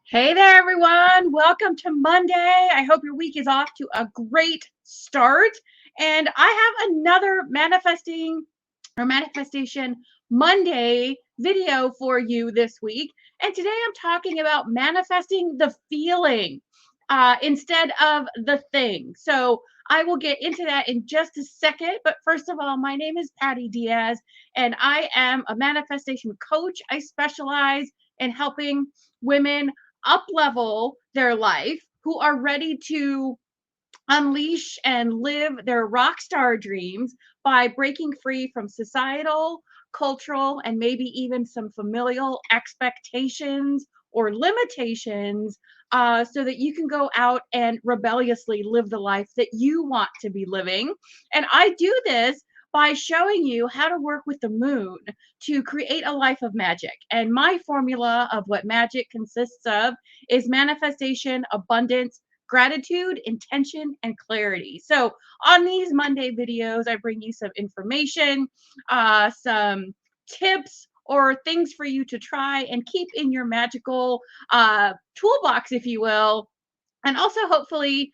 Hey there, everyone. Welcome to Monday. I hope your week is off to a great start. And I have another manifestation Monday video for you this week. And today I'm talking about manifesting the feeling instead of the thing. So I will get into that in just a second. But first of all, my name is Patty Diaz, and I am a manifestation coach. I specialize in helping women up level their life, who are ready to unleash and live their rock star dreams by breaking free from societal, cultural, and maybe even some familial expectations or limitations, so that you can go out and rebelliously live the life that you want to be living. And I do this by showing you how to work with the moon to create a life of magic. And my formula of what magic consists of is manifestation, abundance, gratitude, intention, and clarity. So on these Monday videos, I bring you some information, some tips, or things for you to try and keep in your magical toolbox, if you will, and also hopefully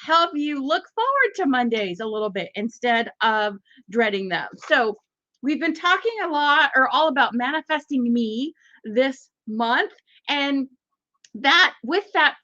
help you look forward to Mondays a little bit instead of dreading them. So we've been talking a lot or all about manifesting me this month, and that with that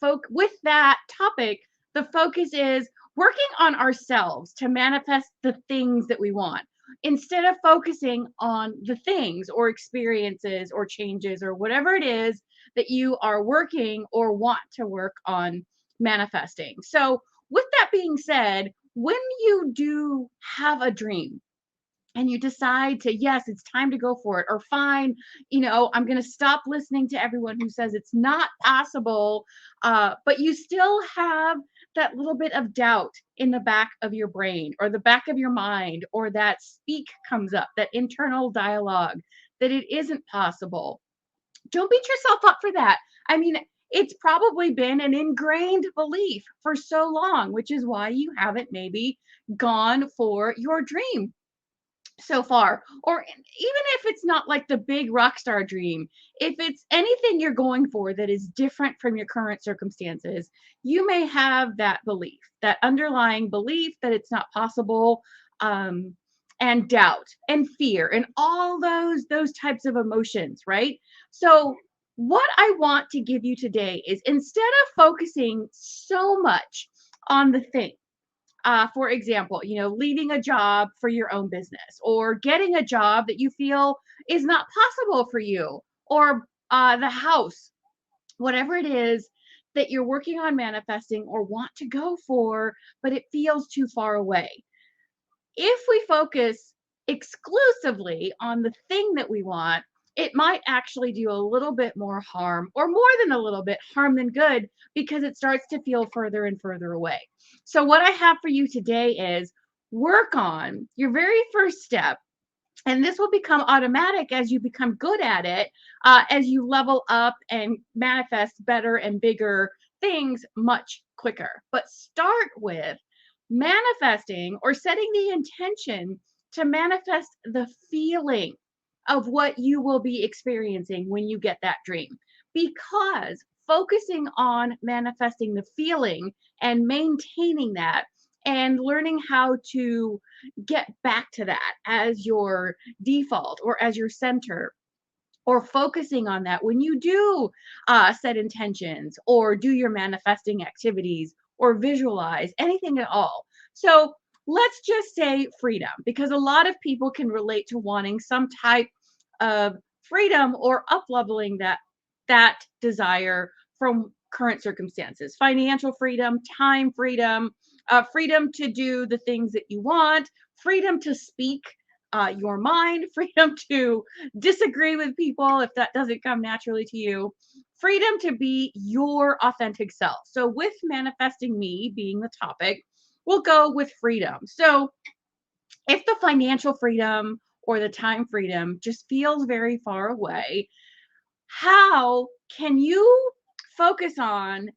topic, the focus is working on ourselves to manifest the things that we want instead of focusing on the things or experiences or changes or whatever it is that you are working or want to work on manifesting. So with that being said, when you do have a dream and you decide to, yes, it's time to go for it, or fine, I'm going to stop listening to everyone who says it's not possible, but you still have that little bit of doubt in the back of your brain or the back of your mind, or that speak comes up, that internal dialogue, that it isn't possible. Don't beat yourself up for that. I mean, it's probably been an ingrained belief for so long, which is why you haven't maybe gone for your dream so far. Or even if it's not like the big rock star dream, if it's anything you're going for that is different from your current circumstances, you may have that belief, that underlying belief that it's not possible, um, and doubt and fear and all those types of emotions, right? So what I want to give you today is, instead of focusing so much on the thing, for example, leaving a job for your own business, or getting a job that you feel is not possible for you, or the house, whatever it is that you're working on manifesting or want to go for, but it feels too far away. If we focus exclusively on the thing that we want, it might actually do a little bit more harm, or more than a little bit harm than good, because it starts to feel further and further away. So, what I have for you today is work on your very first step. And this will become automatic as you become good at it, as you level up and manifest better and bigger things much quicker. But start with manifesting or setting the intention to manifest the feeling of what you will be experiencing when you get that dream. Because focusing on manifesting the feeling and maintaining that and learning how to get back to that as your default or as your center, or focusing on that when you do set intentions or do your manifesting activities or visualize anything at all. So let's just say freedom, because a lot of people can relate to wanting some type of freedom or up leveling that desire from current circumstances: financial freedom, time freedom, freedom to do the things that you want, freedom to speak your mind, freedom to disagree with people if that doesn't come naturally to you, freedom to be your authentic self. So, with manifesting me being the topic, we'll go with freedom. So, if the financial freedom or the time freedom just feels very far away, how can you focus on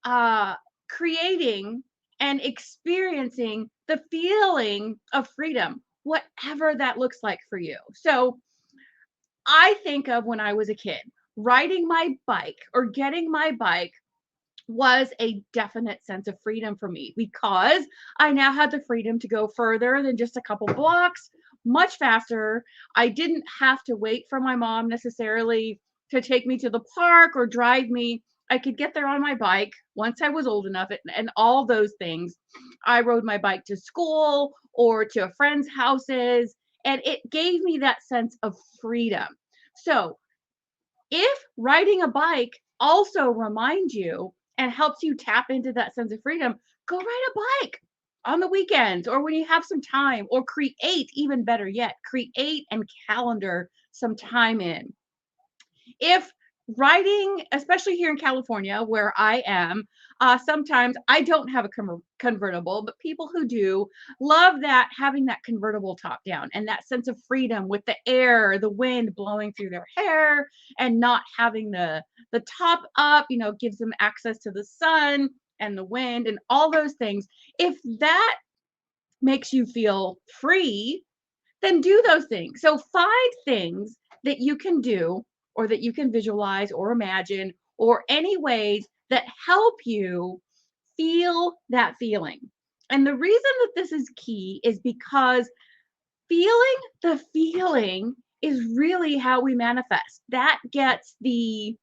uh, creating and experiencing the feeling of freedom, whatever that looks like for you? So, I think of when I was a kid. riding my bike or getting my bike was a definite sense of freedom for me because I now had the freedom to go further than just a couple blocks, much faster. I didn't have to wait for my mom necessarily to take me to the park or drive me. I could get there on my bike once I was old enough and all those things. I rode my bike to school or to friends' houses, and it gave me that sense of freedom. So, if riding a bike also reminds you and helps you tap into that sense of freedom, go ride a bike on the weekends or when you have some time, or create, even better yet, create and calendar some time in. If riding, especially here in California where I am, sometimes I don't have a convertible, but people who do love that, having that convertible top down and that sense of freedom with the air, the wind blowing through their hair, and not having the top up, gives them access to the sun and the wind and all those things. If that makes you feel free, then do those things. So find things that you can do or that you can visualize or imagine, or any ways that help you feel that feeling. And the reason that this is key is because feeling the feeling is really how we manifest. That gets the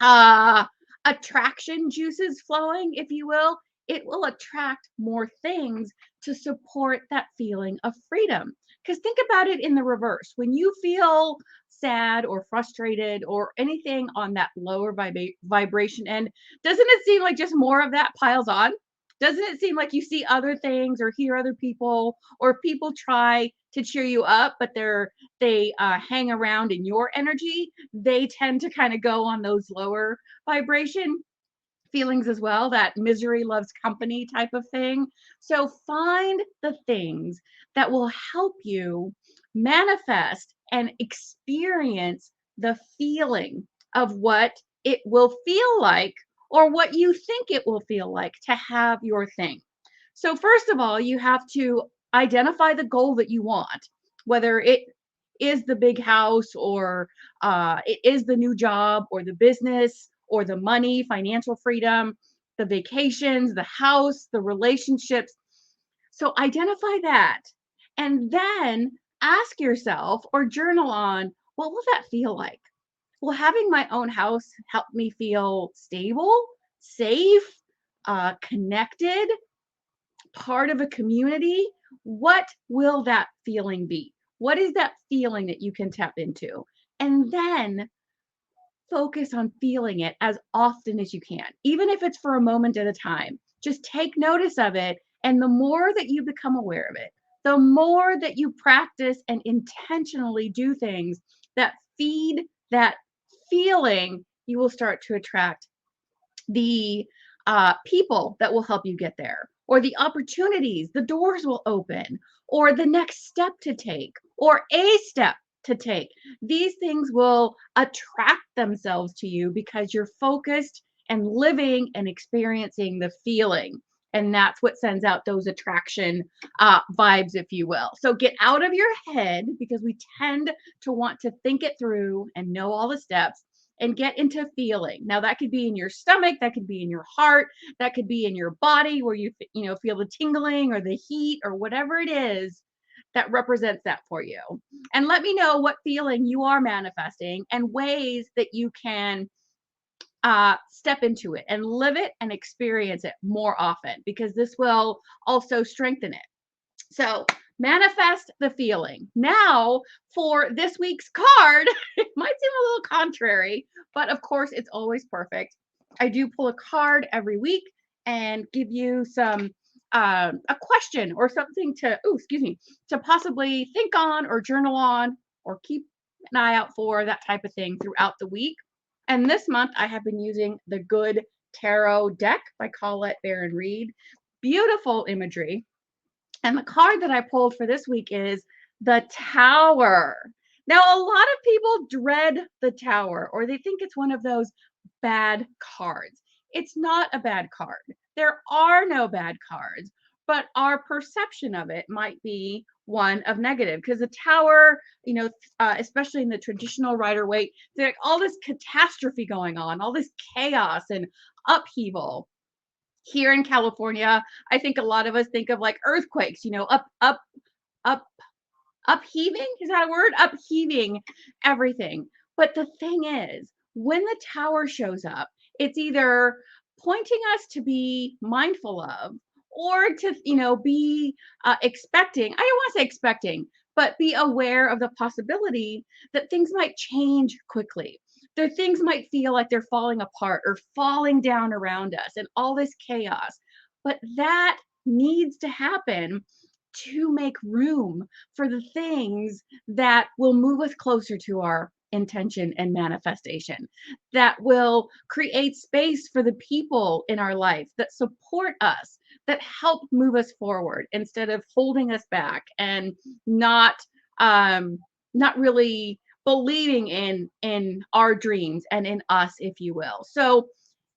uh, attraction juices flowing, if you will. It will attract more things to support that feeling of freedom. Because think about it in the reverse. When you feel sad or frustrated or anything on that lower vibration end, doesn't it seem like just more of that piles on? Doesn't it seem like you see other things or hear other people, or people try to cheer you up, but they hang around in your energy? They tend to kind of go on those lower vibration feelings as well, that misery loves company type of thing. So find the things that will help you manifest and experience the feeling of what it will feel like, or what you think it will feel like to have your thing. So, first of all, you have to identify the goal that you want, whether it is the big house, or it is the new job, or the business, or the money, financial freedom, the vacations, the house, the relationships. So identify that. And then ask yourself or journal on, what will that feel like? Will having my own house help me feel stable, safe, connected, part of a community? What will that feeling be? What is that feeling that you can tap into? And then focus on feeling it as often as you can, even if it's for a moment at a time. Just take notice of it. And the more that you become aware of it, the more that you practice and intentionally do things that feed that feeling, you will start to attract the people that will help you get there, or the opportunities, the doors will open, or the next step to take, or a step to take. These things will attract themselves to you because you're focused and living and experiencing the feeling. And that's what sends out those attraction vibes, if you will. So get out of your head, because we tend to want to think it through and know all the steps, and get into feeling. Now that could be in your stomach, that could be in your heart, that could be in your body where you feel the tingling or the heat or whatever it is that represents that for you. And let me know what feeling you are manifesting and ways that you can step into it and live it and experience it more often, because this will also strengthen it. So manifest the feeling. Now, for this week's card, it might seem a little contrary, but of course, it's always perfect. I do pull a card every week and give you some a question or something to, excuse me, to possibly think on or journal on or keep an eye out for, that type of thing throughout the week. And this month, I have been using the Good Tarot deck by Colette Baron Reed. Beautiful imagery. And the card that I pulled for this week is the Tower. Now, a lot of people dread the Tower, or they think it's one of those bad cards. It's not a bad card. There are no bad cards, but our perception of it might be one of negative, because the tower, especially in the traditional Rider Waite, there's like all this catastrophe going on, all this chaos and upheaval. Here in California, I think a lot of us think of like earthquakes, up upheaving, is that a word? Upheaving everything. But the thing is, when the tower shows up, it's either pointing us to be mindful of, or to be expecting. I don't want to say expecting, but be aware of the possibility that things might change quickly. Their things might feel like they're falling apart or falling down around us and all this chaos. But that needs to happen to make room for the things that will move us closer to our intention and manifestation, that will create space for the people in our life that support us, that help move us forward instead of holding us back and not not really believing in our dreams and in us, if you will. So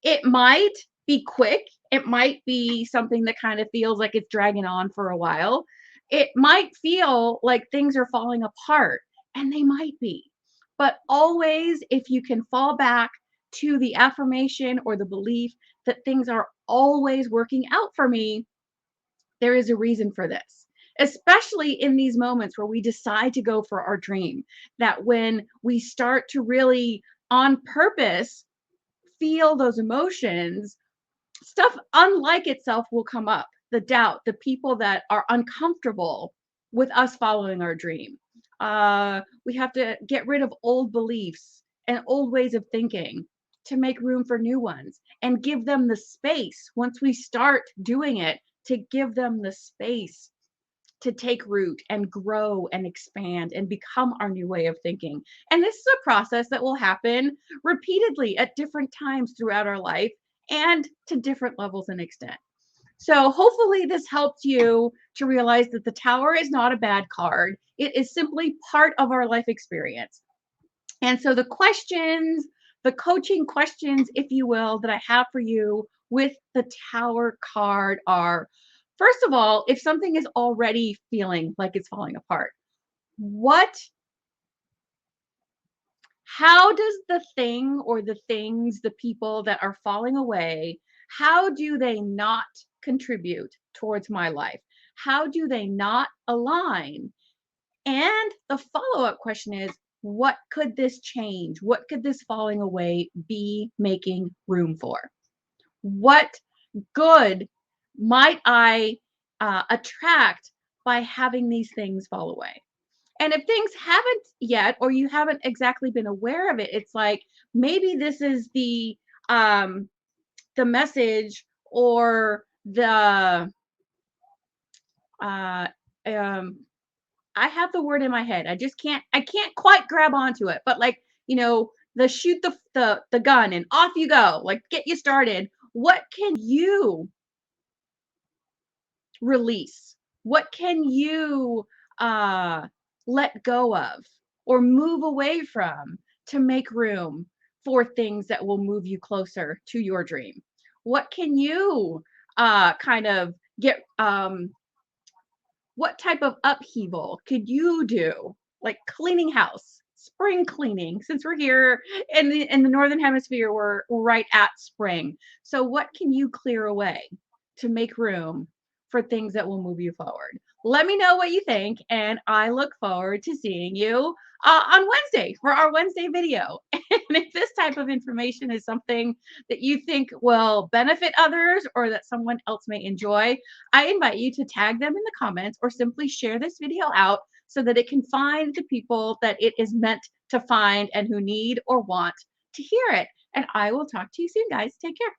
it might be quick, it might be something that kind of feels like it's dragging on for a while, it might feel like things are falling apart, and they might be. But always, if you can fall back to the affirmation or the belief that things are always working out for me, there is a reason for this. Especially in these moments where we decide to go for our dream, that when we start to really on purpose feel those emotions, stuff unlike itself will come up. The doubt, the people that are uncomfortable with us following our dream. We have to get rid of old beliefs and old ways of thinking to make room for new ones and give them the space once we start doing it, to give them the space to take root and grow and expand and become our new way of thinking. And this is a process that will happen repeatedly at different times throughout our life and to different levels and extent. So hopefully this helped you to realize that the tower is not a bad card. It is simply part of our life experience. And so the questions, the coaching questions, if you will, that I have for you with the tower card are, first of all, if something is already feeling like it's falling apart, what how does the thing or the things, the people that are falling away, how do they not contribute towards my life? How do they not align? And the follow-up question is, what could this change? What could this falling away be making room for? What good might I attract by having these things fall away? And if things haven't yet, or you haven't exactly been aware of it, it's like maybe this is the message or the uh, um, I have the word in my head. I can't quite grab onto it, but like, the shoot the gun and off you go, like get you started. What can you release? What can you uh let go of or move away from to make room for things that will move you closer to your dream? What can you kind of get what type of upheaval could you do? Like cleaning house, spring cleaning. Since we're here in the northern hemisphere, we're right at spring. So what can you clear away to make room for things that will move you forward? Let me know what you think, and I look forward to seeing you on Wednesday for our Wednesday video. And if this type of information is something that you think will benefit others or that someone else may enjoy, I invite you to tag them in the comments or simply share this video out so that it can find the people that it is meant to find and who need or want to hear it. And I will talk to you soon, guys. Take care.